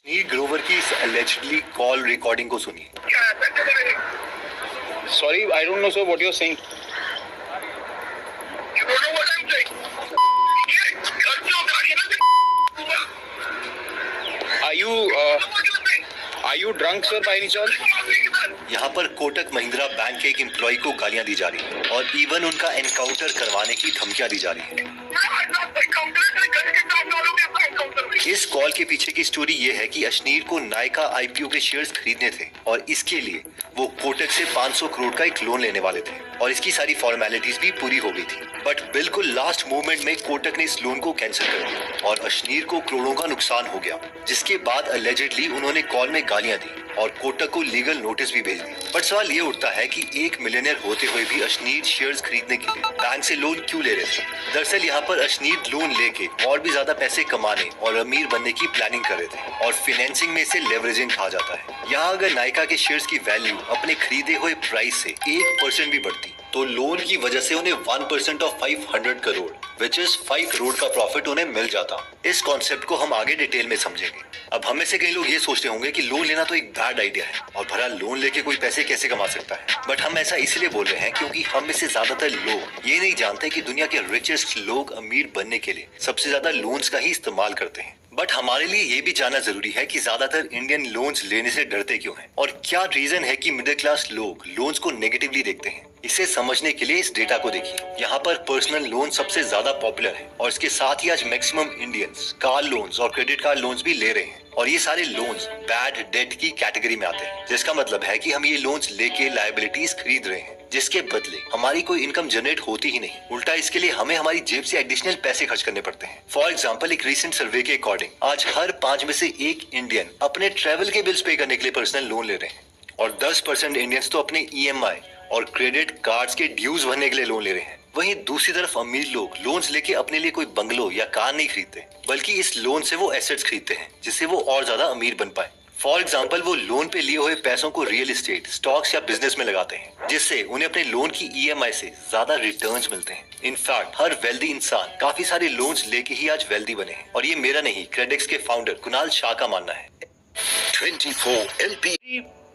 नील ग्रोवर की इस allegedly call recording को सुनिए। Sorry, I don't know, sir, what you're saying. You don't know what I'm saying? Are you drunk, sir, by any chance? यहाँ पर Kotak Mahindra bank के एक employ को गालियां दी जा रही है और इवन उनका एनकाउंटर करवाने की धमकियां दी जा रही है। इस कॉल के पीछे की स्टोरी ये है कि अशनीर को नायका आईपीओ के शेयर्स खरीदने थे और इसके लिए वो कोटक से 500 करोड़ का एक लोन लेने वाले थे और इसकी सारी फॉर्मेलिटीज भी पूरी हो गई थी। बट बिल्कुल लास्ट मोमेंट में कोटक ने इस लोन को कैंसिल कर दिया और अशनीर को करोड़ों का नुकसान हो गया, जिसके बाद अलेजेडली उन्होंने कॉल में गालियां दी और कोटक को लीगल नोटिस भी भेज दी। बट सवाल ये उठता है कि एक मिलियनियर होते हुए भी अशनीर शेयर्स खरीदने के लिए बैंक से लोन क्यों ले रहे थे। दरअसल यहाँ पर अशनीर लोन लेके और भी ज्यादा पैसे कमाने और अमीर बनने की प्लानिंग कर रहे थे और फाइनेंसिंग में इसे लेवरेजिंग कहा जाता है। यहाँ अगर नायका के शेयर्स की वैल्यू अपने खरीदे हुए प्राइस से 1% भी बढ़ती तो लोन की वजह से उन्हें 1% of 500 crore which is 5 crore का प्रॉफिट उन्हें मिल जाता। इस कॉन्सेप्ट को हम आगे डिटेल में समझेंगे। अब हम में से कई लोग ये सोचते होंगे कि लोन लेना तो एक बैड आइडिया है और भला लोन लेके कोई पैसे कैसे कमा सकता है। बट हम ऐसा इसलिए बोल रहे हैं क्योंकि हम में से ज्यादातर लोग ये नहीं जानते कि दुनिया के रिचेस्ट लोग अमीर बनने के लिए सबसे ज्यादा लोन्स का ही इस्तेमाल करते हैं। बट हमारे लिए ये भी जानना जरूरी है कि ज्यादातर इंडियन लोन्स लेने से डरते क्यों हैं और क्या रीजन है कि मिडिल क्लास लोग लोन्स को नेगेटिवली देखते हैं। इसे समझने के लिए इस डेटा को देखिए। यहाँ पर पर्सनल लोन सबसे ज्यादा पॉपुलर है और इसके साथ ही आज मैक्सिमम इंडियंस कार लोन्स और क्रेडिट कार्ड लोन्स भी ले रहे हैं और ये सारे लोन्स बैड डेट की कैटेगरी में आते हैं, जिसका मतलब है कि हम ये लोन्स लेके लायबिलिटीज खरीद रहे हैं जिसके बदले हमारी कोई इनकम जनरेट होती ही नहीं। उल्टा इसके लिए हमें हमारी जेब से एडिशनल पैसे खर्च करने पड़ते हैं। फॉर एग्जाम्पल, एक रिसेंट सर्वे के अकॉर्डिंग आज हर 5 में से 1 इंडियन अपने ट्रेवल के बिल्स पे करने के लिए पर्सनल लोन ले रहे हैं और 10% इंडियंस तो अपने EMI और क्रेडिट कार्ड्स के ड्यूज भरने के लिए लोन ले रहे हैं। वहीं दूसरी तरफ अमीर लोग लोन्स लेके अपने लिए कोई बंगलो या कार नहीं खरीदते, बल्कि इस लोन से वो एसेट्स खरीदते हैं जिससे वो और ज्यादा अमीर बन पाए। फॉर एग्जाम्पल, वो लोन पे लिए हुए पैसों को रियल एस्टेट, स्टॉक्स या बिजनेस में लगाते हैं जिससे उन्हें अपने लोन की EMI से ज्यादा रिटर्न्स मिलते हैं। इनफैक्ट हर वेल्दी इंसान काफी सारे लोन्स लेके ही आज वेल्दी बने हैं और ये मेरा नहीं, क्रेडिक्स के फाउंडर कुणाल शाह का मानना है। 24 LP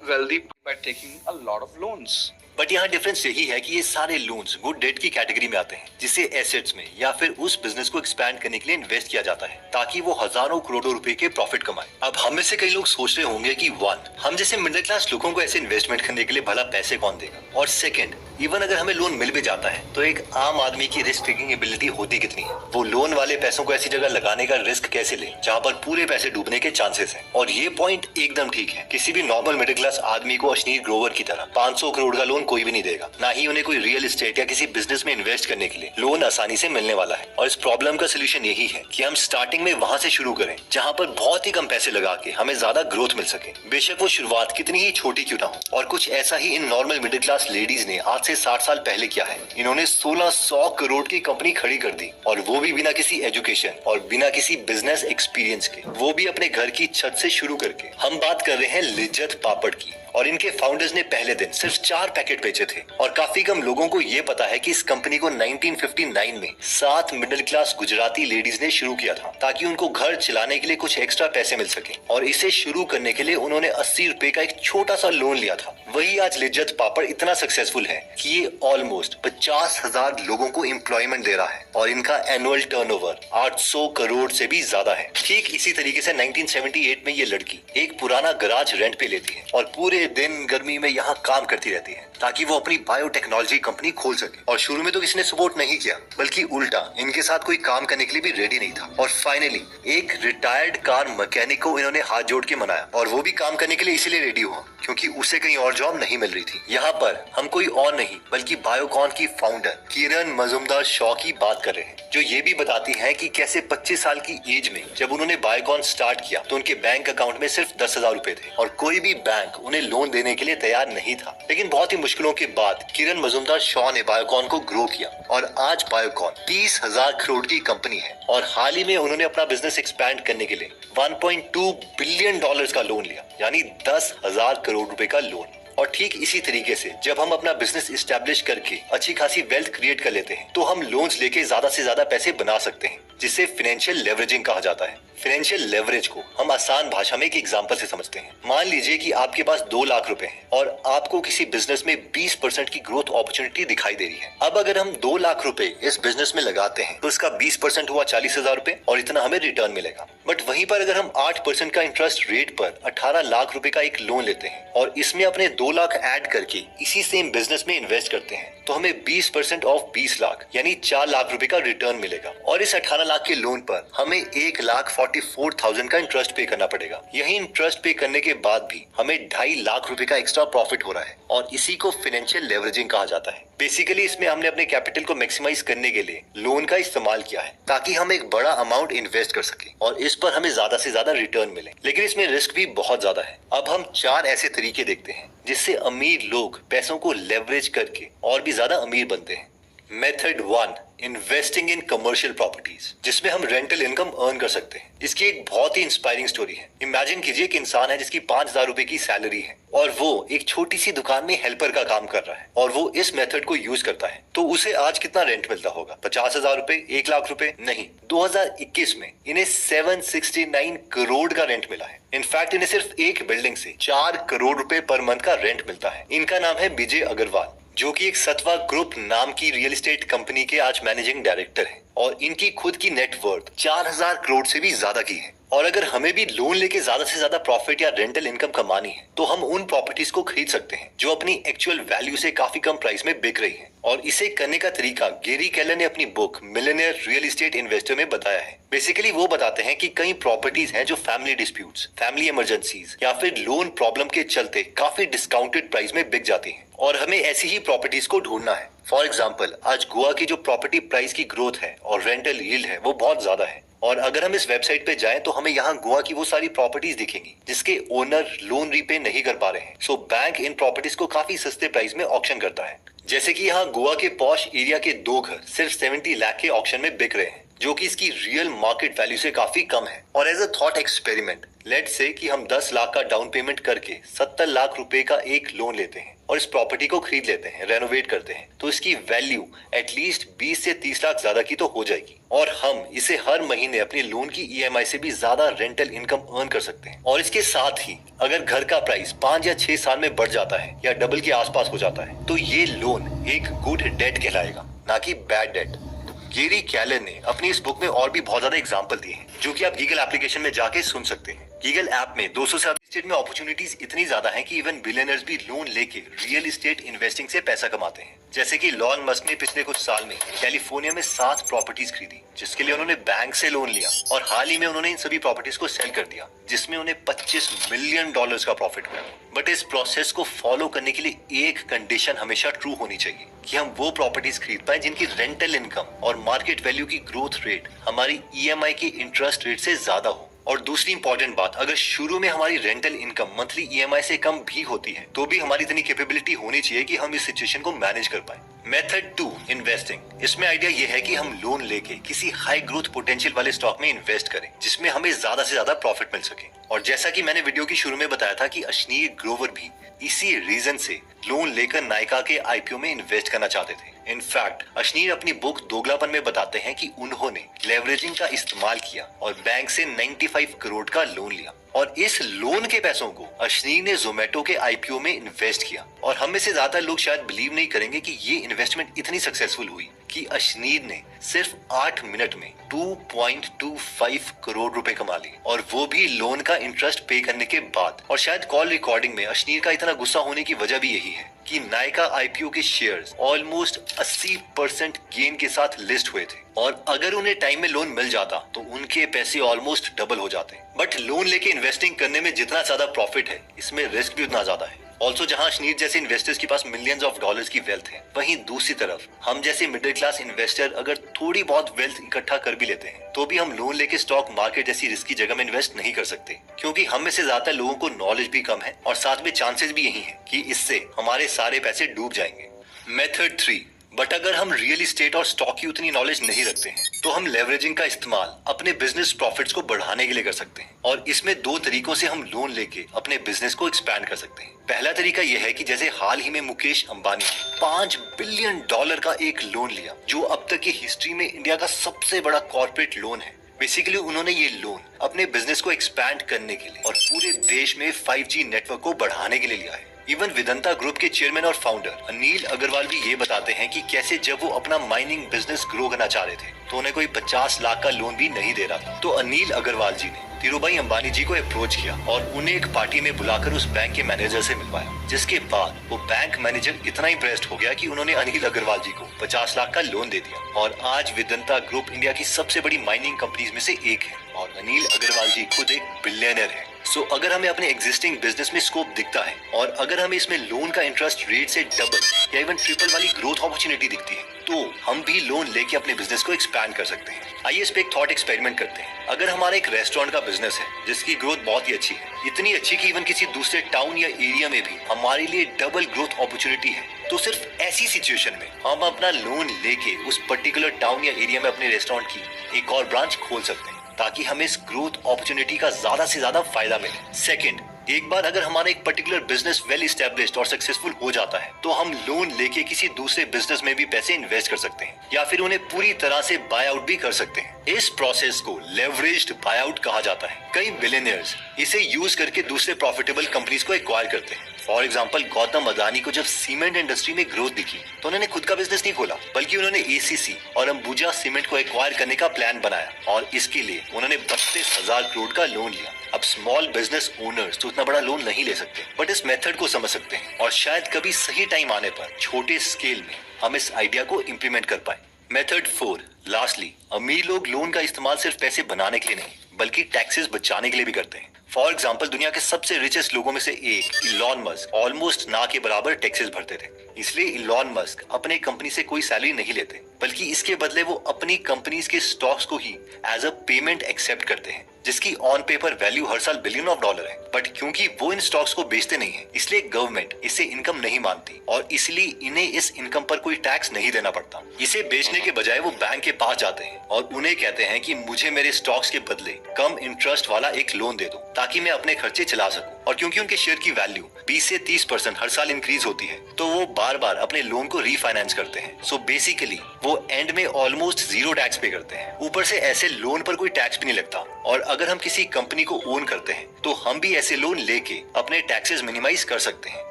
Wealthy by taking a lot of loans. But यहाँ डिफरेंस यही है कि ये सारे लोन्स गुड डेट की कैटेगरी में आते हैं जिसे एसेट्स में या फिर उस बिजनेस को एक्सपैंड करने के लिए इन्वेस्ट किया जाता है ताकि वो हजारों करोड़ों रुपए के प्रॉफिट कमाए। अब हम में से कई लोग सोच रहे होंगे कि 1, हम जैसे मिडिल क्लास लोगों को ऐसे इन्वेस्टमेंट करने के लिए भला पैसे कौन देगा, और 2, इवन अगर हमें लोन मिल भी जाता है तो एक आम आदमी की रिस्क टेकिंग एबिलिटी होती कितनी है। वो लोन वाले पैसों को ऐसी जगह लगाने का रिस्क कैसे ले जहाँ पर पूरे पैसे डूबने के चांसेस हैं। और ये पॉइंट एकदम ठीक है। किसी भी नॉर्मल मिडिल क्लास आदमी को अशनीर ग्रोवर की तरह 500 करोड़ का लोन कोई भी नहीं देगा, ना ही उन्हें कोई रियल एस्टेट या किसी बिजनेस में इन्वेस्ट करने के लिए लोन आसानी से मिलने वाला है। और इस प्रॉब्लम का सोल्यूशन यही है कि हम स्टार्टिंग में वहां से शुरू करें जहां पर बहुत ही कम पैसे लगा के हमें ज्यादा ग्रोथ मिल सके, बेशक वो शुरुआत कितनी ही छोटी क्यों ना हो। और कुछ ऐसा ही इन नॉर्मल मिडिल क्लास लेडीज ने आज से 60 साल पहले किया है। इन्होंने 1600 करोड़ की कंपनी खड़ी कर दी और वो भी बिना किसी एजुकेशन और बिना किसी बिजनेस एक्सपीरियंस के, वो भी अपने घर की छत से शुरू करके। हम बात कर रहे हैं लिज्जत पापड़ की और इनके फाउंडर्स ने पहले दिन सिर्फ 4 पैकेट बेचे थे और काफी कम लोगों को ये पता है कि इस कंपनी को 1959 में 7 मिडिल क्लास गुजराती लेडीज ने शुरू किया था ताकि उनको घर चलाने के लिए कुछ एक्स्ट्रा पैसे मिल सके। और इसे शुरू करने के लिए उन्होंने 80 रुपए का एक छोटा सा लोन लिया था। वही आज लिज्जत पापड़ इतना सक्सेसफुल है कि ये ऑलमोस्ट 50,000 लोगों को एम्प्लॉयमेंट दे रहा है और इनका एनुअल टर्नओवर 800 करोड़ से भी ज्यादा है। ठीक इसी तरीके से 1978 में ये लड़की एक पुराना गराज रेंट पे लेती है और पूरे दिन गर्मी में यहाँ काम करती रहती है ताकि वो अपनी बायोटेक्नोलॉजी कंपनी खोल सके। और शुरू में तो किसी ने सपोर्ट नहीं किया, बल्कि उल्टा इनके साथ कोई काम करने के लिए भी रेडी नहीं था। और फाइनली एक रिटायर्ड कार मैकेनिक को इन्होंने हाथ जोड़ के मनाया और वो भी काम करने के लिए इसीलिए रेडी हुआ क्योंकि उसे कहीं और जॉब नहीं मिल रही थी। यहाँ पर हम कोई और नहीं बल्कि बायोकॉन की फाउंडर किरण मजुमदार शॉ की बात कर रहे हैं, जो ये भी बताती है कि कैसे 25 साल की एज में जब उन्होंने बायोकॉन स्टार्ट किया तो उनके बैंक अकाउंट में सिर्फ 10,000 रुपए थे और कोई भी बैंक उन्हें लोन देने के लिए तैयार नहीं था। लेकिन बहुत ही मुश्किलों के बाद किरण मजुमदार शॉ ने बायोकॉन को ग्रो किया और आज बायोकॉन 30,000 करोड़ की कंपनी है। और हाल ही में उन्होंने अपना बिजनेस एक्सपैंड करने के लिए $1.2 बिलियन का लोन लिया, यानी 10,000 करोड़ रुपए का लोन। और ठीक इसी तरीके से जब हम अपना बिजनेस इस्टेब्लिश करके अच्छी खासी वेल्थ क्रिएट कर लेते हैं तो हम लोन्स लेके ज्यादा से ज्यादा पैसे बना सकते हैं। जिसे फाइनेंशियल लेवरेजिंग कहा जाता है। फाइनेंशियल लेवरेज को हम आसान भाषा में एक एग्जांपल से समझते हैं। मान लीजिए कि आपके पास 2 लाख रुपए हैं और आपको किसी बिजनेस में 20% की ग्रोथ अपॉर्चुनिटी दिखाई दे रही है। अब अगर हम 2 लाख रुपए इस बिजनेस में लगाते हैं तो इसका 20% हुआ 40,000 रुपए और इतना हमें रिटर्न मिलेगा। बट वहीं पर अगर हम 8% का इंटरेस्ट रेट पर 18 लाख रुपए का एक लोन लेते हैं और इसमें अपने 2 लाख ऐड करके इसी सेम बिजनेस में इन्वेस्ट करते हैं तो हमें 20% ऑफ 20 लाख यानी 4 लाख रुपए का रिटर्न मिलेगा। और इस 18 लाख के लोन पर हमें 1,44,000 का इंटरेस्ट पे करना पड़ेगा। यही इंटरेस्ट पे करने के बाद भी हमें 2.5 लाख रुपए का एक्स्ट्रा प्रॉफिट हो रहा है और इसी को फाइनेंशियल लेवरेजिंग कहा जाता है। बेसिकली इसमें हमने अपने कैपिटल को मैक्सिमाइज करने के लिए लोन का इस्तेमाल किया है ताकि हम एक बड़ा अमाउंट इन्वेस्ट कर सके और इस पर हमें ज्यादा से ज्यादा रिटर्न मिले। लेकिन इसमें रिस्क भी बहुत ज्यादा है। अब हम 4 ऐसे तरीके देखते हैं जिससे अमीर लोग पैसों को लेवरेज करके और भी ज्यादा अमीर बनते हैं। Method 1, investing in commercial properties, जिसमें हम रेंटल इनकम अर्न कर सकते हैं। इसकी एक बहुत ही इंस्पायरिंग स्टोरी है। इमेजिन कीजिए एक इंसान है जिसकी 5,000 रुपए की सैलरी है और वो एक छोटी सी दुकान में हेल्पर का काम कर रहा है और वो इस मेथड को यूज करता है। तो उसे आज कितना रेंट मिलता होगा? 50,000 रुपए, 1 लाख रुपए? नहीं, 2021 में इन्हें 769 करोड़ का रेंट मिला है। इनफैक्ट इन्हें सिर्फ एक बिल्डिंग से 4 करोड़ रुपए पर मंथ का रेंट मिलता है। इनका नाम है विजय अग्रवाल, जो कि एक सत्वा ग्रुप नाम की रियल एस्टेट कंपनी के आज मैनेजिंग डायरेक्टर हैं और इनकी खुद की नेटवर्थ 4,000 करोड़ से भी ज्यादा की है। और अगर हमें भी लोन लेके ज्यादा से ज्यादा प्रॉफिट या रेंटल इनकम कमानी है तो हम उन प्रॉपर्टीज को खरीद सकते हैं जो अपनी एक्चुअल वैल्यू से काफी कम प्राइस में बिक रही हैं। और इसे करने का तरीका गैरी केलर ने अपनी book millionaire real estate investor में बताया है। बेसिकली वो बताते हैं कि कई प्रॉपर्टीज हैं जो फैमिली डिस्प्यूट्स, फैमिली इमरजेंसीज या फिर लोन प्रॉब्लम के चलते काफी डिस्काउंटेड प्राइस में बिक जाती हैं और हमें ऐसी ही प्रॉपर्टीज को ढूंढना है। फॉर एग्जाम्पल, आज गोवा की जो प्रॉपर्टी प्राइस की ग्रोथ है और रेंटल यील्ड है वो बहुत ज्यादा है और अगर हम इस वेबसाइट पे जाएं तो हमें यहाँ गोवा की वो सारी प्रॉपर्टीज दिखेंगी जिसके ओनर लोन रीपे नहीं कर पा रहे हैं। सो बैंक इन प्रॉपर्टीज को काफी सस्ते प्राइस में ऑक्शन करता है। जैसे कि यहाँ गोवा के पॉश एरिया के 2 घर सिर्फ 70 लाख के ऑक्शन में बिक रहे हैं, जो कि इसकी रियल मार्केट वैल्यू से काफी कम है। और as a thought experiment, let's say कि हम 10 लाख का डाउन पेमेंट करके 70 लाख रुपए का एक लोन लेते हैं और इस प्रॉपर्टी को खरीद लेते हैं, रेनोवेट करते हैं, तो इसकी वैल्यू एटलीस्ट 20 से 30 लाख ज्यादा की तो हो जाएगी और हम इसे हर महीने अपने लोन की ईएमआई से भी ज्यादा रेंटल इनकम अर्न कर सकते हैं। और इसके साथ ही अगर घर का प्राइस 5 या 6 साल में बढ़ जाता है या डबल के आसपास हो जाता है तो ये लोन एक गुड डेट कहलाएगा, ना कि बैड डेट। गैरी केलर ने अपनी इस बुक में और भी बहुत ज्यादा एग्जांपल दिए हैं जो कि आप गीगल एप्लीकेशन में जाके सुन सकते हैं। गीगल ऐप में 200 से अधिक स्टेट में अपॉर्चुनिटीज इतनी ज्यादा हैं कि इवन बिलियनर्स भी लोन लेके रियल एस्टेट इन्वेस्टिंग से पैसा कमाते हैं। जैसे कि लॉन मस्क ने पिछले कुछ साल में कैलिफोर्निया में 7 प्रॉपर्टीज खरीदी जिसके लिए उन्होंने बैंक से लोन लिया और हाल ही में उन्होंने इन सभी प्रॉपर्टीज को सेल कर दिया जिसमें उन्हें $25 मिलियन का प्रॉफिट हुआ। बट इस प्रोसेस को फॉलो करने के लिए एक कंडीशन हमेशा ट्रू होनी चाहिए कि हम वो प्रॉपर्टीज खरीद पाए जिनकी रेंटल इनकम और मार्केट वैल्यू की ग्रोथ रेट हमारी ईएमआई की इंटरेस्ट रेट से ज्यादा हो। और दूसरी इंपॉर्टेंट बात, अगर शुरू में हमारी रेंटल इनकम मंथली ईएमआई से कम भी होती है तो भी हमारी इतनी कैपेबिलिटी होनी चाहिए कि हम इस सिचुएशन को मैनेज कर पाए। Method 2, investing. इसमें आइडिया ये है कि हम लोन लेके किसी हाई ग्रोथ पोटेंशियल वाले स्टॉक में इन्वेस्ट करें जिसमें हमें ज्यादा से ज्यादा प्रॉफिट मिल सके। और जैसा कि मैंने वीडियो की शुरू में बताया था कि अश्नीर ग्रोवर भी इसी रीजन से लोन लेकर नायका के आईपीओ में इन्वेस्ट करना चाहते थे। इनफैक्ट अश्नीर अपनी बुक दोगलापन में बताते हैं कि उन्होंने लेवरेजिंग का इस्तेमाल किया और बैंक से 95 करोड़ का लोन लिया और इस लोन के पैसों को अश्नीर ने जोमेटो के आईपीओ में इन्वेस्ट किया। और हम में से ज्यादा लोग शायद बिलीव नहीं करेंगे कि ये इन्वेस्टमेंट इतनी सक्सेसफुल हुई कि अश्नीर ने सिर्फ 8 मिनट में 2.25 करोड़ रुपए कमा लिए और वो भी लोन का इंटरेस्ट पे करने के बाद। और शायद कॉल रिकॉर्डिंग में अश्नीर का इतना गुस्सा होने की वजह भी यही है कि नायका आईपीओ के शेयर्स ऑलमोस्ट 80% गेन के साथ लिस्ट हुए थे और अगर उन्हें टाइम में लोन मिल जाता तो उनके पैसे ऑलमोस्ट डबल हो जाते। बट लोन लेके इन्वेस्टिंग करने में जितना ज्यादा प्रॉफिट है इसमें रिस्क भी उतना ज्यादा है। ऑल्सो जहां अश्नीर जैसे इन्वेस्टर्स के पास मिलियंस ऑफ डॉलर्स की वेल्थ है, वहीं दूसरी तरफ हम जैसे मिडिल क्लास इन्वेस्टर अगर थोड़ी बहुत वेल्थ इकट्ठा कर भी लेते हैं तो भी हम लोन लेके स्टॉक मार्केट जैसी रिस्की जगह में इन्वेस्ट नहीं कर सकते क्योंकि हम में से ज्यादा लोगों को नॉलेज भी कम है और साथ में चांसेस भी यही है कि इससे हमारे सारे पैसे डूब जाएंगे। मेथड 3, बट अगर हम रियल इस्टेट और स्टॉक की उतनी नॉलेज नहीं रखते हैं तो हम लेवरेजिंग का इस्तेमाल अपने बिजनेस प्रॉफिट्स को बढ़ाने के लिए कर सकते हैं। और इसमें दो तरीकों से हम लोन लेके अपने बिजनेस को एक्सपैंड कर सकते हैं। पहला तरीका यह है कि जैसे हाल ही में मुकेश अंबानी ने $5 बिलियन का एक लोन लिया, जो अब तक की हिस्ट्री में इंडिया का सबसे बड़ा कॉर्पोरेट लोन है। बेसिकली उन्होंने ये लोन अपने बिजनेस को एक्सपैंड करने के लिए और पूरे देश में 5G नेटवर्क को बढ़ाने के लिए लिया है। इवन वेदांता ग्रुप के चेयरमैन और फाउंडर अनिल अग्रवाल भी ये बताते हैं कि कैसे जब वो अपना माइनिंग बिजनेस ग्रो करना चाह रहे थे तो उन्हें कोई 50 लाख का लोन भी नहीं दे रहा था। तो अनिल अग्रवाल जी ने धीरूभाई अंबानी जी को अप्रोच किया और उन्हें एक पार्टी में बुलाकर उस बैंक के मैनेजर से मिलवाया, जिसके बाद वो बैंक मैनेजर इतना इम्प्रेस्ड हो गया कि उन्होंने अनिल अग्रवाल जी को 50 लाख का लोन दे दिया। और आज वेदांता ग्रुप इंडिया की सबसे बड़ी माइनिंग कंपनीज में से एक है और अनिल अग्रवाल जी खुद एक बिलियनर है। सो अगर हमें अपने एग्जिस्टिंग बिजनेस में स्कोप दिखता है और अगर हमें इसमें लोन का इंटरेस्ट रेट से डबल या इवन ट्रिपल वाली ग्रोथ अपॉर्चुनिटी दिखती है तो हम भी लोन लेके अपने बिजनेस को एक्सपैंड कर सकते हैं। आइए इस पे एक थॉट एक्सपेरिमेंट करते हैं। अगर हमारा एक रेस्टोरेंट का बिजनेस है जिसकी ग्रोथ बहुत ही अच्छी है, इतनी अच्छी कि इवन किसी दूसरे टाउन या एरिया में भी हमारे लिए डबल ग्रोथ अपॉर्चुनिटी है, तो सिर्फ ऐसी सिचुएशन में हम अपना लोन लेके उस पर्टिकुलर टाउन या एरिया में अपने रेस्टोरेंट की एक और ब्रांच खोल सकते हैं ताकि हमें इस ग्रोथ अपॉर्चुनिटी का ज्यादा से ज्यादा फायदा मिले। सेकंड, एक बार अगर हमारा एक पर्टिकुलर बिजनेस वेल एस्टेब्लिश्ड और सक्सेसफुल हो जाता है तो हम लोन लेके किसी दूसरे बिजनेस में भी पैसे इन्वेस्ट कर सकते हैं या फिर उन्हें पूरी तरह से बाय आउट भी कर सकते हैं। इस प्रोसेस को लेवरेज्ड बाय आउट कहा जाता है। कई बिलियनियर्स इसे यूज करके दूसरे प्रॉफिटेबल कंपनीज को एक्वायर करते हैं। फॉर एग्जाम्पल, गौतम अदानी को जब सीमेंट इंडस्ट्री में ग्रोथ दिखी तो उन्होंने खुद का बिजनेस नहीं खोला, बल्कि उन्होंने ACC और अंबुजा सीमेंट को एक्वायर करने का प्लान बनाया और इसके लिए उन्होंने 32,000 करोड़ का लोन लिया। अब स्मॉल बिजनेस ओनर्स तो उतना बड़ा लोन नहीं ले सकते, बट इस मेथड को समझ सकते हैं और शायद कभी सही टाइम आने पर छोटे स्केल में हम इस आइडिया को इम्प्लीमेंट कर पाए। मेथड 4, लास्टली, अमीर लोग लोन का इस्तेमाल सिर्फ पैसे बनाने के लिए नहीं बल्कि टैक्सेस बचाने के लिए भी करते हैं। फॉर एग्जाम्पल, दुनिया के सबसे रिचेस्ट लोगों में से एक इलॉन मस्क ऑलमोस्ट ना के बराबर टैक्सेस भरते थे। इसलिए इलॉन मस्क अपने कंपनी से कोई सैलरी नहीं लेते, बल्कि इसके बदले वो अपनी कंपनीज के स्टॉक्स को ही एज अ पेमेंट एक्सेप्ट करते हैं, जिसकी ऑन पेपर वैल्यू हर साल $बिलियन है। बट क्योंकि वो इन स्टॉक्स को बेचते नहीं है, इसलिए गवर्नमेंट इसे इनकम नहीं मानती और इसलिए इन्हें इस इनकम पर कोई टैक्स नहीं देना पड़ता। इसे बेचने के बजाय वो बैंक के पास जाते हैं और उन्हें कहते हैं कि मुझे मेरे स्टॉक्स के बदले कम इंटरेस्ट वाला एक लोन दे दो ताकि मैं अपने खर्चे चला सकूं। और क्योंकि उनके शेयर की वैल्यू 20 से 30% हर साल इंक्रीज होती है तो वो बार बार अपने लोन को रीफाइनेंस करते हैं। सो बेसिकली वो एंड में ऑलमोस्ट 0 टैक्स पे करते हैं। ऊपर से ऐसे लोन पर कोई टैक्स भी नहीं लगता। और अगर हम किसी कंपनी को ओन करते हैं तो हम भी ऐसे लोन लेके अपने टैक्सेस मिनिमाइज कर सकते हैं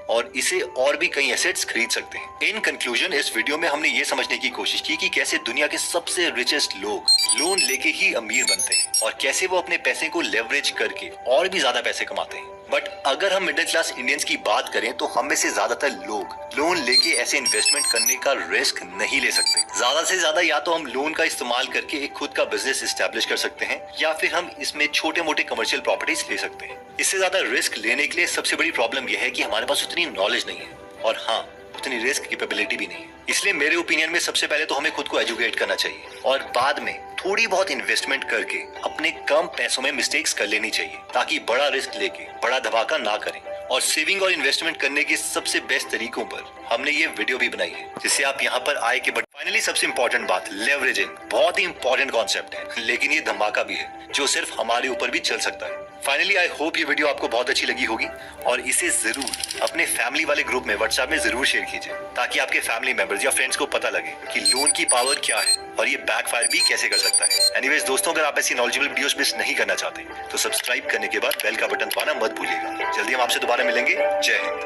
और इसे और भी कई एसेट्स खरीद सकते हैं। इन कंक्लूजन, इस वीडियो में हमने ये समझने की कोशिश की कि कैसे दुनिया के सबसे रिचेस्ट लोग लोन लेके ही अमीर बनते हैं और कैसे वो अपने पैसे को लेवरेज करके और भी ज्यादा पैसे कमाते हैं। बट अगर हम मिडिल क्लास इंडियंस की बात करें तो हम में से ज्यादातर लोग लोन लेके ऐसे इन्वेस्टमेंट करने का रिस्क नहीं ले सकते। ज्यादा से ज्यादा या तो हम लोन का इस्तेमाल करके एक खुद का बिजनेस एस्टेब्लिश कर सकते हैं या फिर हम इसमें छोटे मोटे कमर्शियल प्रॉपर्टीज ले सकते हैं। इससे ज्यादा रिस्क लेने के लिए सबसे बड़ी प्रॉब्लम यह है कि हमारे पास उतनी नॉलेज नहीं है और हाँ, उतनी रिस्क कैपेबिलिटी भी नहीं है। इसलिए मेरे ओपिनियन में सबसे पहले तो हमें खुद को एजुकेट करना चाहिए और बाद में थोड़ी बहुत इन्वेस्टमेंट करके अपने कम पैसों में मिस्टेक्स कर लेनी चाहिए ताकि बड़ा रिस्क लेके बड़ा धमाका ना करें। और सेविंग और इन्वेस्टमेंट करने के सबसे बेस्ट तरीकों पर हमने ये वीडियो भी बनाई है जिससे आप यहाँ पर आए के। बट फाइनली सबसे इंपॉर्टेंट बात, लेवरेजिंग बहुत ही इंपॉर्टेंट कॉन्सेप्ट है, लेकिन ये धमाका भी है जो सिर्फ हमारे ऊपर भी चल सकता है। फाइनली आई होप ये वीडियो आपको बहुत अच्छी लगी होगी और इसे जरूर अपने फैमिली वाले ग्रुप में व्हाट्सएप में जरूर शेयर कीजिए ताकि आपके फैमिली मेंबर्स या फ्रेंड्स को पता लगे कि लोन की पावर क्या है और ये बैकफायर भी कैसे कर सकता है। एनीवेज दोस्तों, अगर आप ऐसी नॉलेजेबल वीडियोस मिस नहीं करना चाहते तो सब्सक्राइब करने के बाद बेल का बटन दबाना मत भूलिएगा। जल्दी हम आपसे दोबारा मिलेंगे। जय हिंद।